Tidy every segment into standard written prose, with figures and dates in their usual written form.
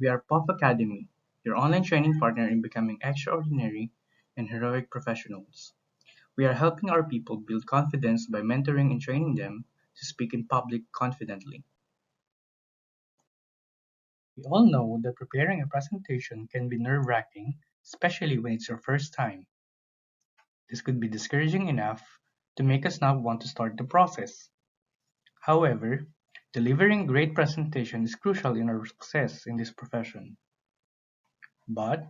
We are POF Academy, your online training partner in becoming extraordinary and heroic professionals. We are helping our people build confidence by mentoring and training them to speak in public confidently. We all know that preparing a presentation can be nerve-wracking, especially when it's your first time. This could be discouraging enough to make us not want to start the process. However, delivering great presentation is crucial in our success in this profession. But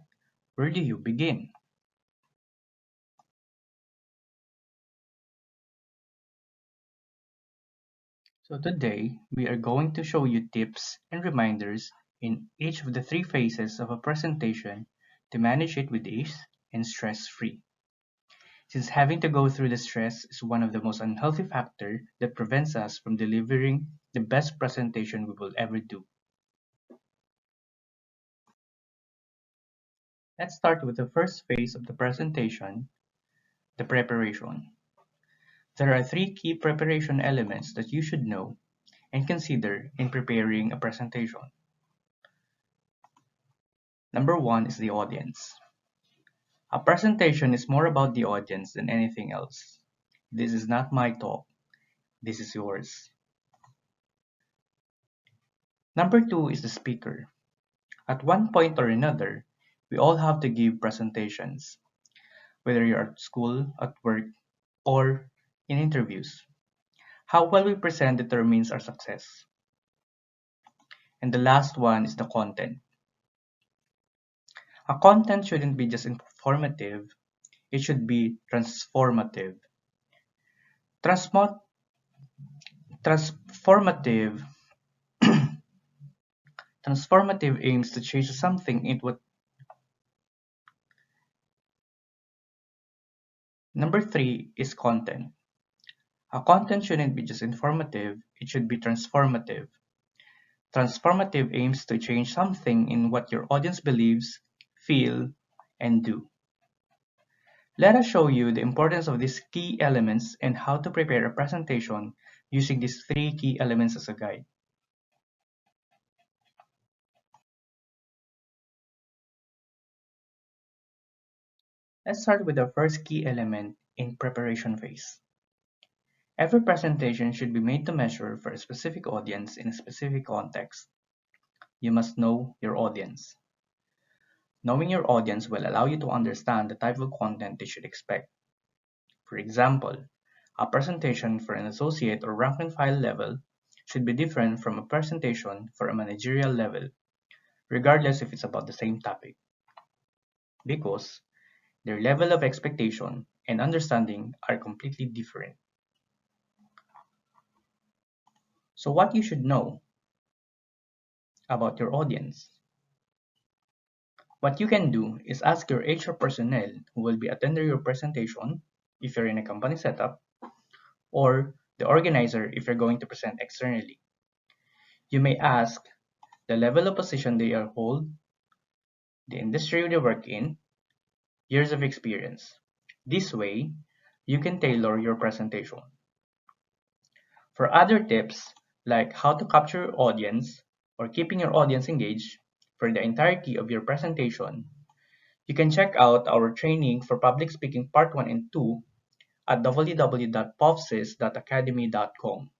where do you begin? So today, we are going to show you tips and reminders in each of the three phases of a presentation to manage it with ease and stress-free. Since having to go through the stress is one of the most unhealthy factors that prevents us from delivering the best presentation we will ever do. Let's start with the first phase of the presentation, the preparation. There are three key preparation elements that you should know and consider in preparing a presentation. Number one is the audience. A presentation is more about the audience than anything else. This is not my talk, this is yours. Number two is the speaker. At one point or another, we all have to give presentations, whether you're at school, at work, or in interviews. How well we present determines our success. And the last one is the content. A content shouldn't be just informative, it should be transformative. Transmo- transformative Transformative aims to change something into what. Number three is content. A content shouldn't be just informative, it should be transformative. Transformative aims to change something in what your audience believes, feel, and do. Let us show you the importance of these key elements and how to prepare a presentation using these three key elements as a guide. Let's start with the first key element in preparation phase. Every presentation should be made to measure for a specific audience in a specific context. You must know your audience. Knowing your audience will allow you to understand the type of content they should expect. For example, a presentation for an associate or rank and file level should be different from a presentation for a managerial level, regardless if it's about the same topic, because their level of expectation and understanding are completely different. So what you should know about your audience. What you can do is ask your HR personnel who will be attending your presentation if you're in a company setup, or the organizer if you're going to present externally. You may ask the level of position they hold, the industry they work in, years of experience. This way, you can tailor your presentation. For other tips, like how to capture your audience or keeping your audience engaged for the entirety of your presentation, you can check out our training for public speaking part 1 and 2 at www.povsys.academy.com.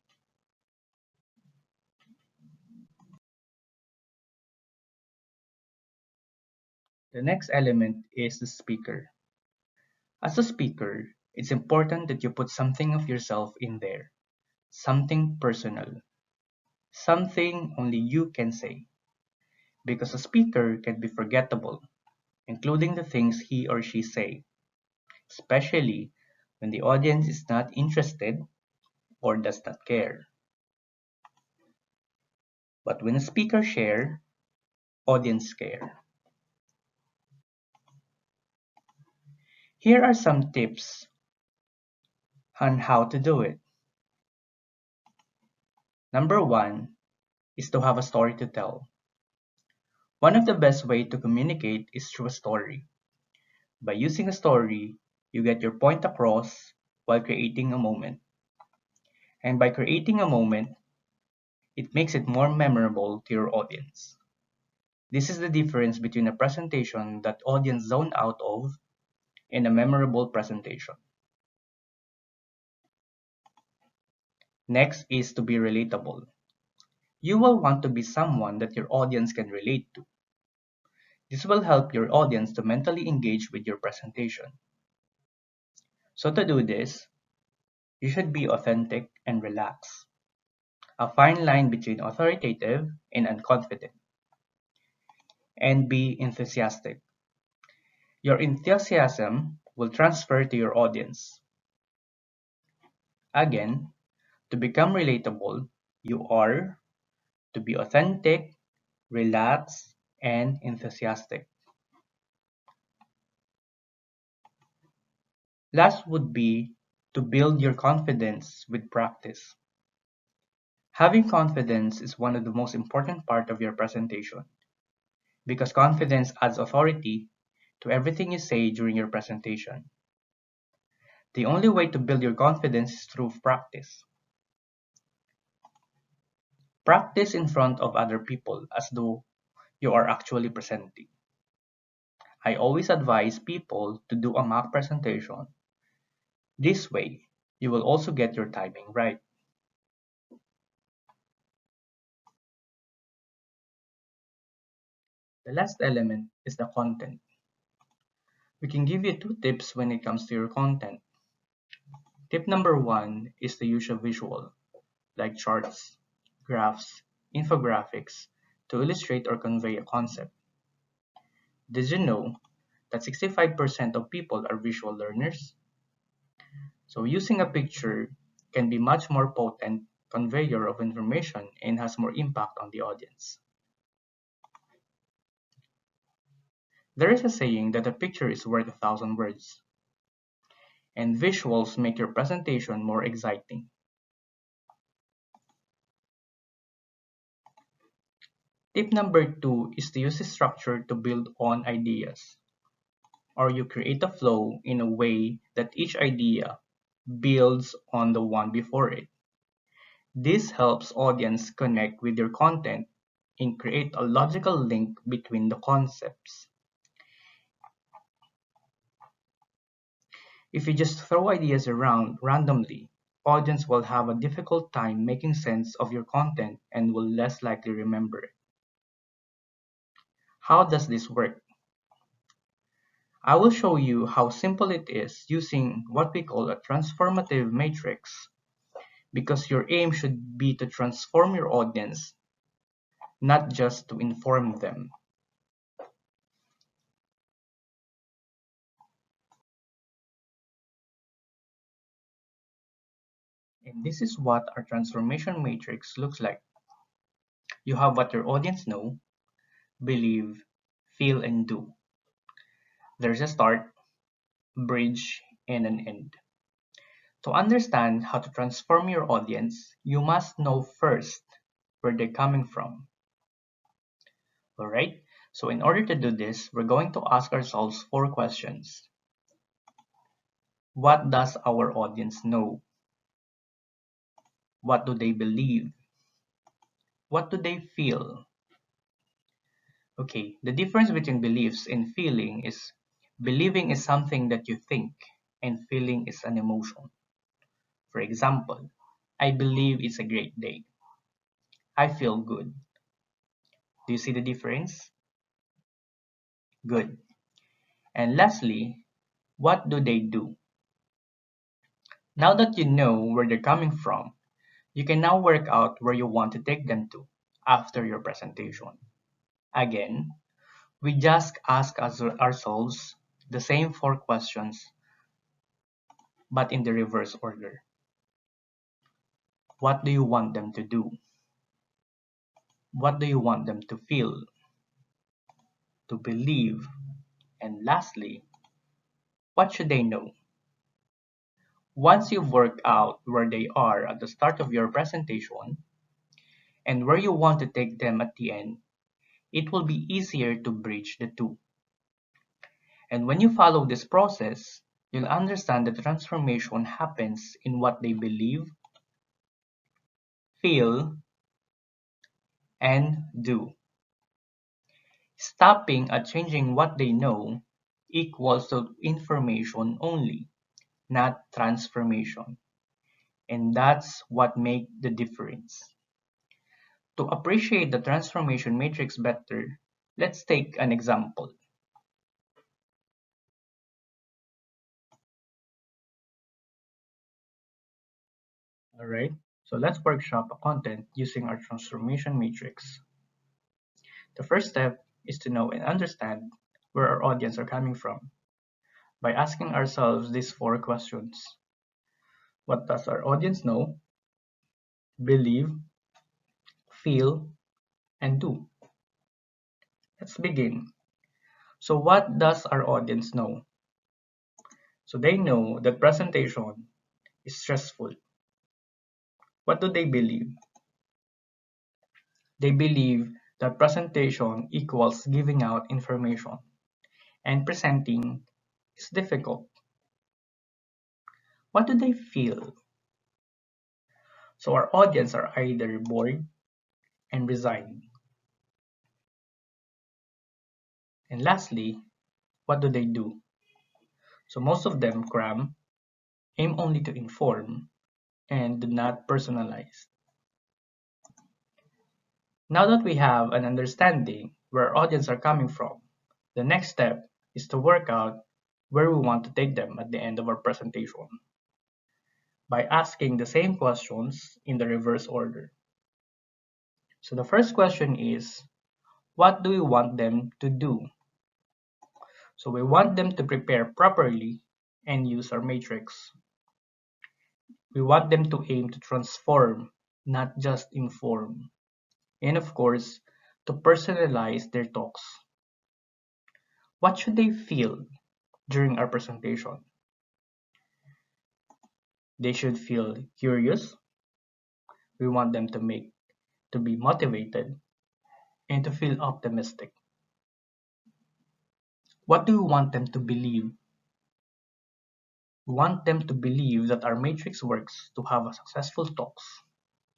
The next element is the speaker. As a speaker, it's important that you put something of yourself in there, something personal, something only you can say, because a speaker can be forgettable, including the things he or she say, especially when the audience is not interested or does not care. But when a speaker share, audience care. Here are some tips on how to do it. Number one is to have a story to tell. One of the best way to communicate is through a story. By using a story, you get your point across while creating a moment. And by creating a moment, it makes it more memorable to your audience. This is the difference between a presentation that audience zone out of and a memorable presentation. Next is to be relatable. You will want to be someone that your audience can relate to. This will help your audience to mentally engage with your presentation. So to do this, you should be authentic and relaxed. A fine line between authoritative and unconfident. And be enthusiastic. Your enthusiasm will transfer to your audience. Again, to become relatable, you are to be authentic, relaxed, and enthusiastic. Last would be to build your confidence with practice. Having confidence is one of the most important part of your presentation because confidence adds authority to everything you say during your presentation. The only way to build your confidence is through practice. Practice in front of other people as though you are actually presenting. I always advise people to do a mock presentation. This way, you will also get your timing right. The last element is the content. We can give you 2 tips when it comes to your content. Tip number 1 is to use a visual, like charts, graphs, infographics, to illustrate or convey a concept. Did you know that 65% of people are visual learners? So using a picture can be much more potent conveyor of information and has more impact on the audience. There is a saying that a picture is worth 1,000 words, and visuals make your presentation more exciting. Tip number 2 is to use a structure to build on ideas, or you create a flow in a way that each idea builds on the one before it. This helps audience connect with your content and create a logical link between the concepts. If you just throw ideas around randomly, audience will have a difficult time making sense of your content and will less likely remember it. How does this work? I will show you how simple it is using what we call a transformative matrix, because your aim should be to transform your audience, not just to inform them. And this is what our transformation matrix looks like. You have what your audience know, believe, feel, and do. There's a start, bridge, and an end. To understand how to transform your audience, you must know first where they're coming from. Alright, so in order to do this, we're going to ask ourselves 4 questions. What does our audience know? What do they believe? What do they feel? Okay, the difference between beliefs and feeling is believing is something that you think and feeling is an emotion. For example, I believe it's a great day. I feel good. Do you see the difference? Good. And lastly, what do they do? Now that you know where they're coming from, you can now work out where you want to take them to after your presentation. Again, we just ask ourselves the same 4 questions, but in the reverse order. What do you want them to do? What do you want them to feel, to believe? And lastly, what should they know? Once you've worked out where they are at the start of your presentation and where you want to take them at the end, it will be easier to bridge the two. And when you follow this process, you'll understand that transformation happens in what they believe, feel, and do. Stopping at changing what they know equals to information only, not transformation. And that's what makes the difference. To appreciate the transformation matrix better, let's take an example. Alright, so let's workshop a content using our transformation matrix. The first step is to know and understand where our audience are coming from by asking ourselves these four questions. What does our audience know, believe, feel, and do? Let's begin. So what does our audience know? So they know that presentation is stressful. What do they believe? They believe that presentation equals giving out information and presenting is difficult. What do they feel? So our audience are either bored and resigned. And lastly, what do they do? So most of them cram, aim only to inform, and do not personalize. Now that we have an understanding where our audience are coming from, the next step is to work out where we want to take them at the end of our presentation by asking the same questions in the reverse order. So the first question is, what do we want them to do? So we want them to prepare properly and use our matrix. We want them to aim to transform, not just inform. And of course, to personalize their talks. What should they feel during our presentation? They should feel curious. We want them to be motivated and to feel optimistic. What do we want them to believe? We want them to believe that our matrix works to have a successful talks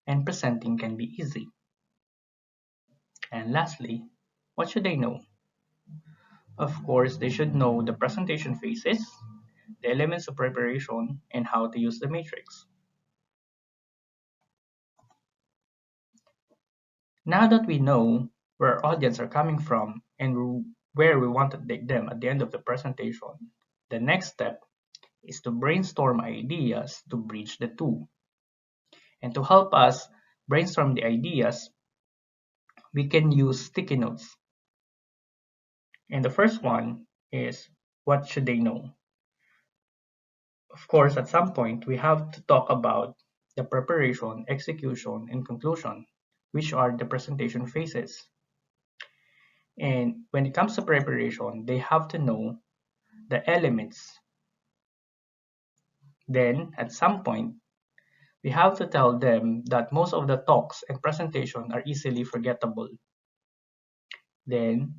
and presenting can be easy. And lastly, what should they know? Of course, they should know the presentation phases, the elements of preparation, and how to use the matrix. Now that we know where our audience are coming from and where we want to take them at the end of the presentation, the next step is to brainstorm ideas to bridge the two. And to help us brainstorm the ideas, we can use sticky notes. And the first one is, what should they know? Of course, at some point, we have to talk about the preparation, execution, and conclusion, which are the presentation phases. And when it comes to preparation, they have to know the elements. Then, at some point, we have to tell them that most of the talks and presentation are easily forgettable. Then,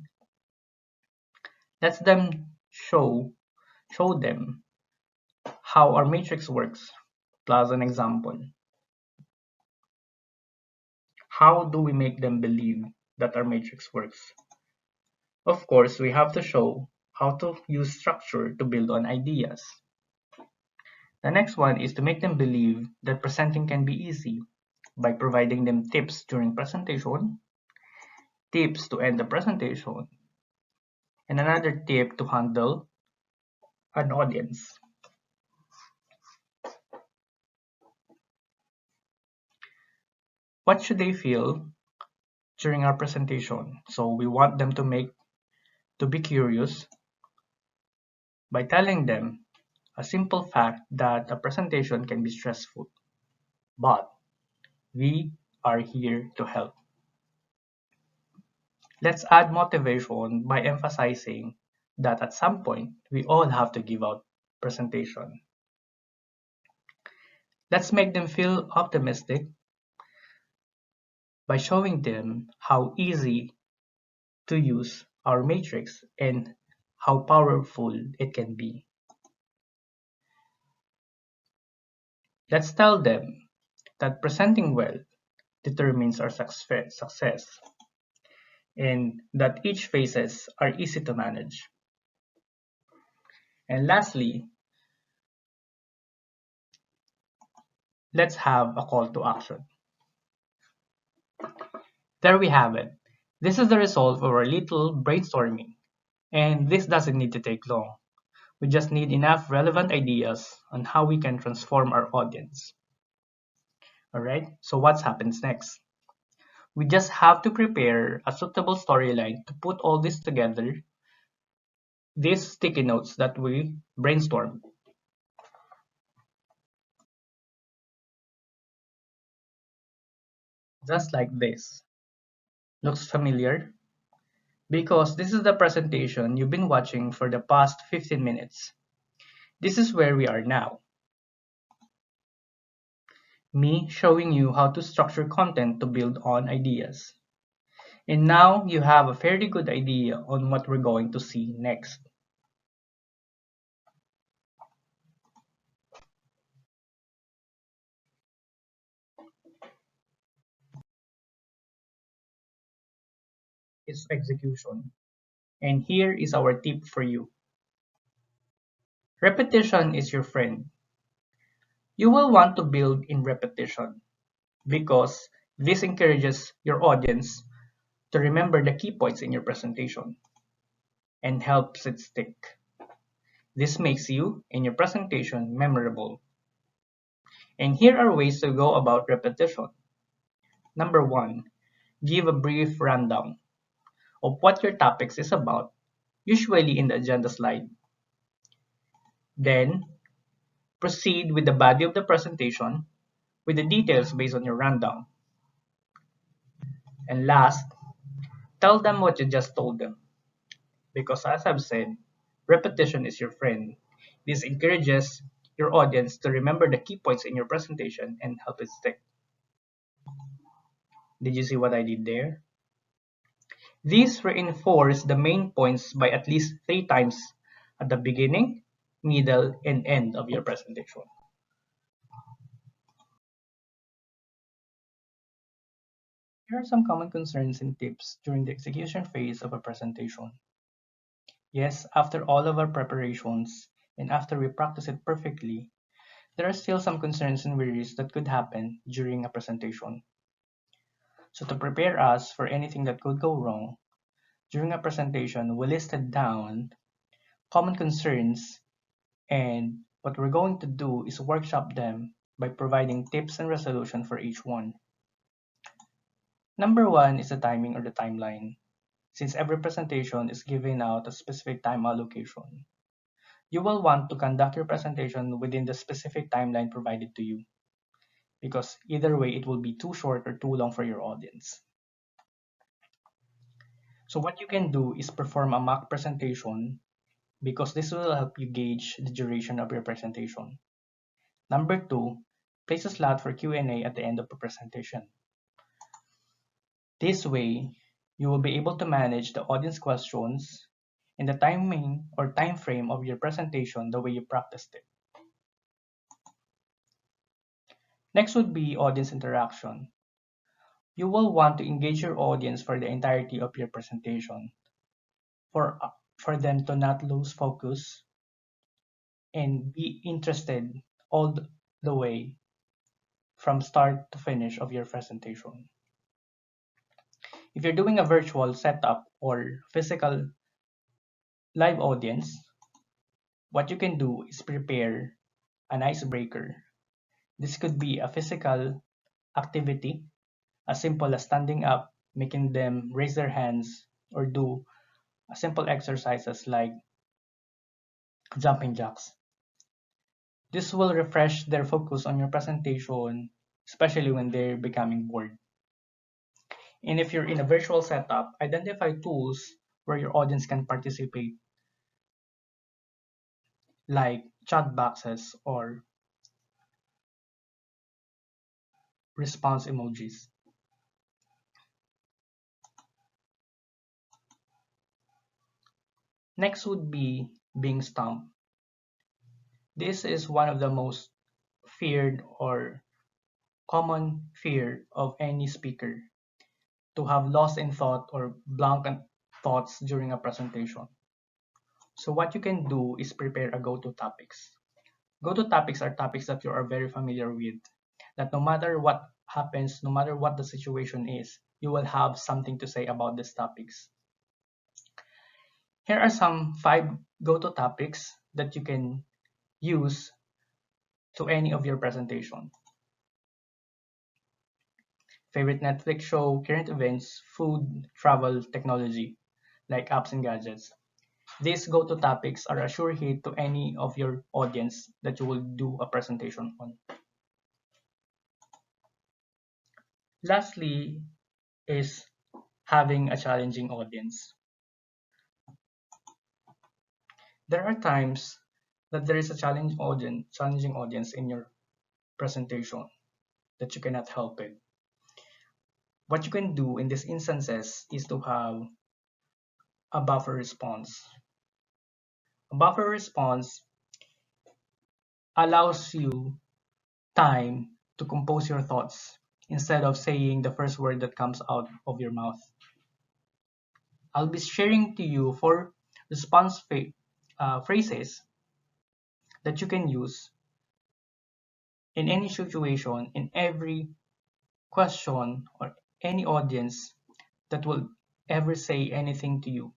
let them show them how our matrix works, plus an example. How do we make them believe that our matrix works? Of course, we have to show how to use structure to build on ideas. The next one is to make them believe that presenting can be easy by providing them tips during presentation, tips to end the presentation, and another tip to handle an audience. What should they feel during our presentation? So we want them to be curious by telling them a simple fact that a presentation can be stressful, but we are here to help. Let's add motivation by emphasizing that at some point we all have to give out presentation. Let's make them feel optimistic by showing them how easy to use our matrix and how powerful it can be. Let's tell them that presenting well determines our success. and that each phases are easy to manage. And lastly, let's have a call to action. There we have it. This is the result of our little brainstorming. And this doesn't need to take long. We just need enough relevant ideas on how we can transform our audience. Alright, so what happens next? We just have to prepare a suitable storyline to put all this together, these sticky notes that we brainstormed. Just like this. Looks familiar? Because this is the presentation you've been watching for the past 15 minutes. This is where we are now. Me showing you how to structure content to build on ideas. And now you have a fairly good idea on what we're going to see next. Is execution. And here is our tip for you. Repetition is your friend. You will want to build in repetition because this encourages your audience to remember the key points in your presentation and helps it stick. This makes you and your presentation memorable. And here are ways to go about repetition. Number one, give a brief rundown of what your topics is about, usually in the agenda slide. Then, proceed with the body of the presentation with the details based on your rundown. And last, tell them what you just told them. Because as I've said, repetition is your friend. This encourages your audience to remember the key points in your presentation and help it stick. Did you see what I did there? These reinforce the main points by at least 3 times at the beginning, middle, and end of your presentation. Here are some common concerns and tips during the execution phase of a presentation. Yes, after all of our preparations and after we practice it perfectly, there are still some concerns and worries that could happen during a presentation. So to prepare us for anything that could go wrong, during a presentation, we listed down common concerns, and what we're going to do is workshop them by providing tips and resolution for each one. Number one is the timing or the timeline. Since every presentation is given out a specific time allocation, you will want to conduct your presentation within the specific timeline provided to you, because either way it will be too short or too long for your audience. So what you can do is perform a mock presentation because this will help you gauge the duration of your presentation. Number two, place a slot for Q&A at the end of the presentation. This way, you will be able to manage the audience questions and the timing or time frame of your presentation the way you practiced it. Next would be audience interaction. You will want to engage your audience for the entirety of your presentation for them to not lose focus and be interested all the way from start to finish of your presentation. If you're doing a virtual setup or physical live audience, what you can do is prepare an icebreaker. This could be a physical activity, as simple as standing up, making them raise their hands, or do a simple exercises like jumping jacks. This will refresh their focus on your presentation, especially when they're becoming bored. And if you're in a virtual setup, identify tools where your audience can participate, like chat boxes or response emojis. Next would be being stumped. This is one of the most feared or common fear of any speaker. to have lost in thought or blank thoughts during a presentation. So what you can do is prepare a go-to topics. Go-to topics are topics that you are very familiar with, that no matter what happens, no matter what the situation is, you will have something to say about these topics. Here are some 5 go-to topics that you can use to any of your presentation. Favorite Netflix show, current events, food, travel, technology, like apps and gadgets. These go-to topics are a sure hit to any of your audience that you will do a presentation on. Lastly is having a challenging audience. There are times that there is a challenging audience in your presentation that you cannot help it. What you can do in these instances is to have a buffer response. A buffer response allows you time to compose your thoughts instead of saying the first word that comes out of your mouth. I'll be sharing to you 4 response phrases that you can use in any situation, in every question, or any audience that will ever say anything to you.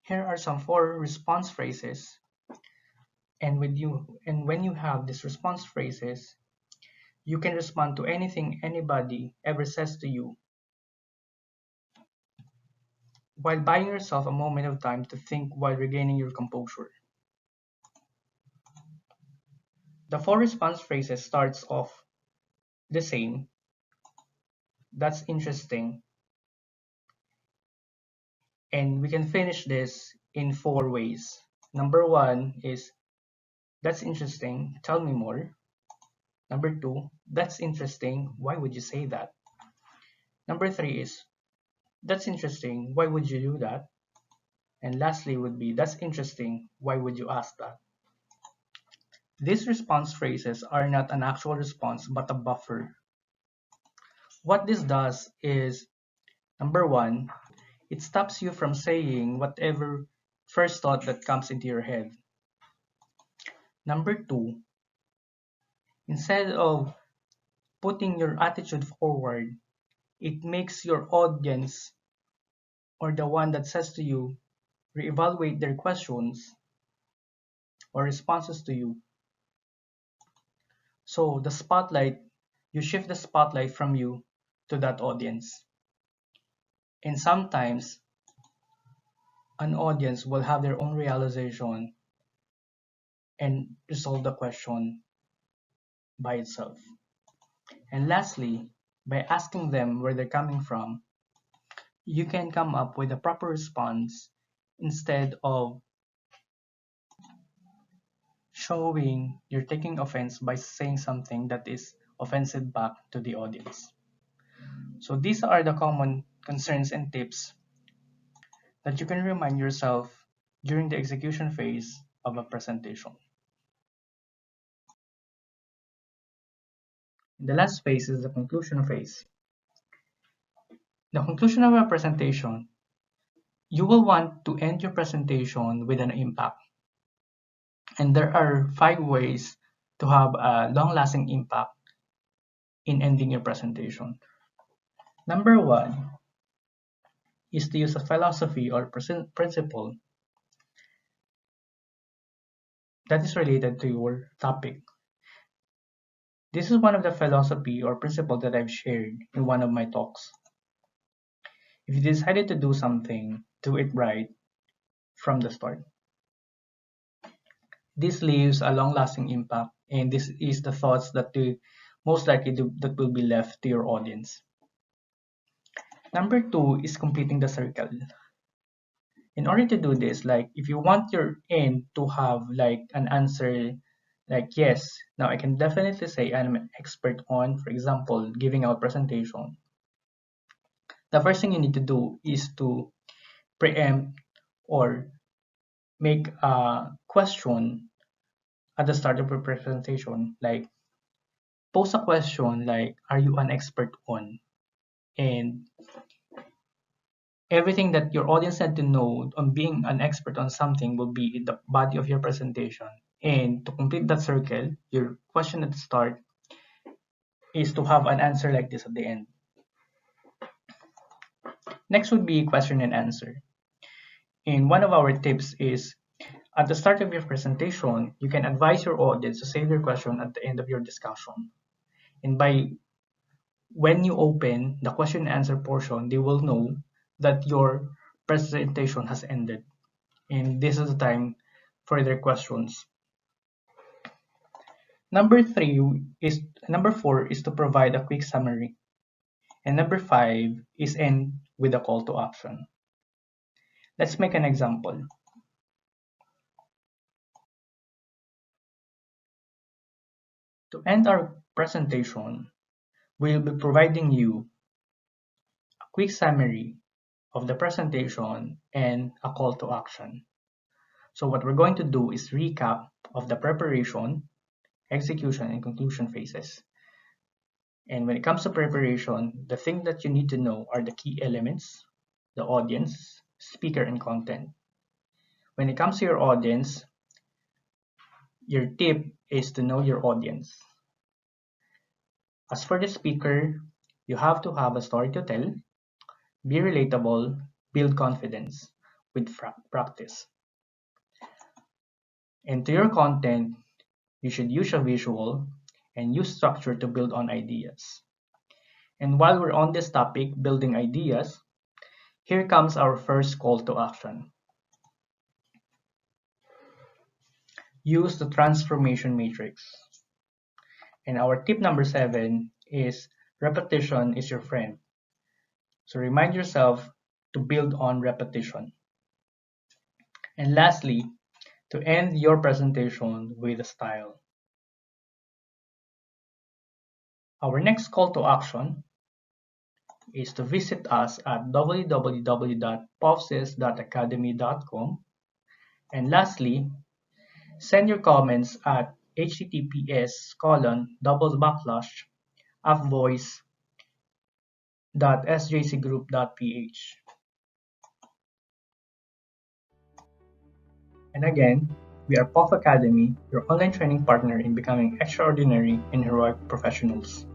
Here are some 4 response phrases, and when you have these response phrases, you can respond to anything anybody ever says to you while buying yourself a moment of time to think while regaining your composure. The 4 response phrases starts off the same. That's interesting. And we can finish this in 4 ways. Number 1 is, that's interesting, tell me more. Number 2, that's interesting, why would you say that? Number 3 is, that's interesting, why would you do that? And lastly would be, that's interesting, why would you ask that? These response phrases are not an actual response but a buffer. What this does is, number 1, it stops you from saying whatever first thought that comes into your head. Number 2, instead of putting your attitude forward, it makes your audience or the one that says to you reevaluate their questions or responses to you. So you shift the spotlight from you to that audience. And sometimes an audience will have their own realization and resolve the question by itself. And lastly, by asking them where they're coming from, you can come up with a proper response instead of showing you're taking offense by saying something that is offensive back to the audience. So these are the common concerns and tips that you can remind yourself during the execution phase of a presentation. The last phase is the conclusion phase. The conclusion of a presentation, you will want to end your presentation with an impact. And there are 5 ways to have a long-lasting impact in ending your presentation. Number 1 is to use a philosophy or principle that is related to your topic. This is one of the philosophy or principle that I've shared in one of my talks. If you decided to do something, do it right from the start. This leaves a long-lasting impact, and this is the thoughts that most likely that will be left to your audience. Number 2 is completing the circle. In order to do this, like if you want your end to have like an answer like yes, now I can definitely say I'm an expert on, for example, giving out presentation. The first thing you need to do is to preempt or make a question at the start of your presentation, like Pose a question like, are you an expert on? And everything that your audience had to know on being an expert on something will be in the body of your presentation. And to complete that circle, your question at the start is to have an answer like this at the end. Next would be question and answer. And one of our tips is at the start of your presentation, you can advise your audience to save your question at the end of your discussion. And by when you open the question and answer portion, they will know that your presentation has ended. And this is the time for their questions. Number four is to provide a quick summary. And number five is end with a call to action. Let's make an example. To end our presentation, we'll be providing you a quick summary of the presentation and a call to action. So what we're going to do is recap of the preparation, execution, and conclusion phases. And when it comes to preparation, the thing that you need to know are the key elements, the audience, speaker, and content. When it comes to your audience, your tip is to know your audience. As for the speaker, you have to have a story to tell, be relatable, build confidence with practice. And to your content, you should use a visual and use structure to build on ideas. And while we're on this topic, building ideas, here comes our first call to action. Use the transformation matrix. And our tip number 7 is repetition is your friend. So remind yourself to build on repetition. And lastly, to end your presentation with a style. Our next call to action is to visit us at www.povsys.academy.com. And lastly, send your comments at https://appvoice.sjcgroup.ph. And again, we are POF Academy, your online training partner in becoming extraordinary and heroic professionals.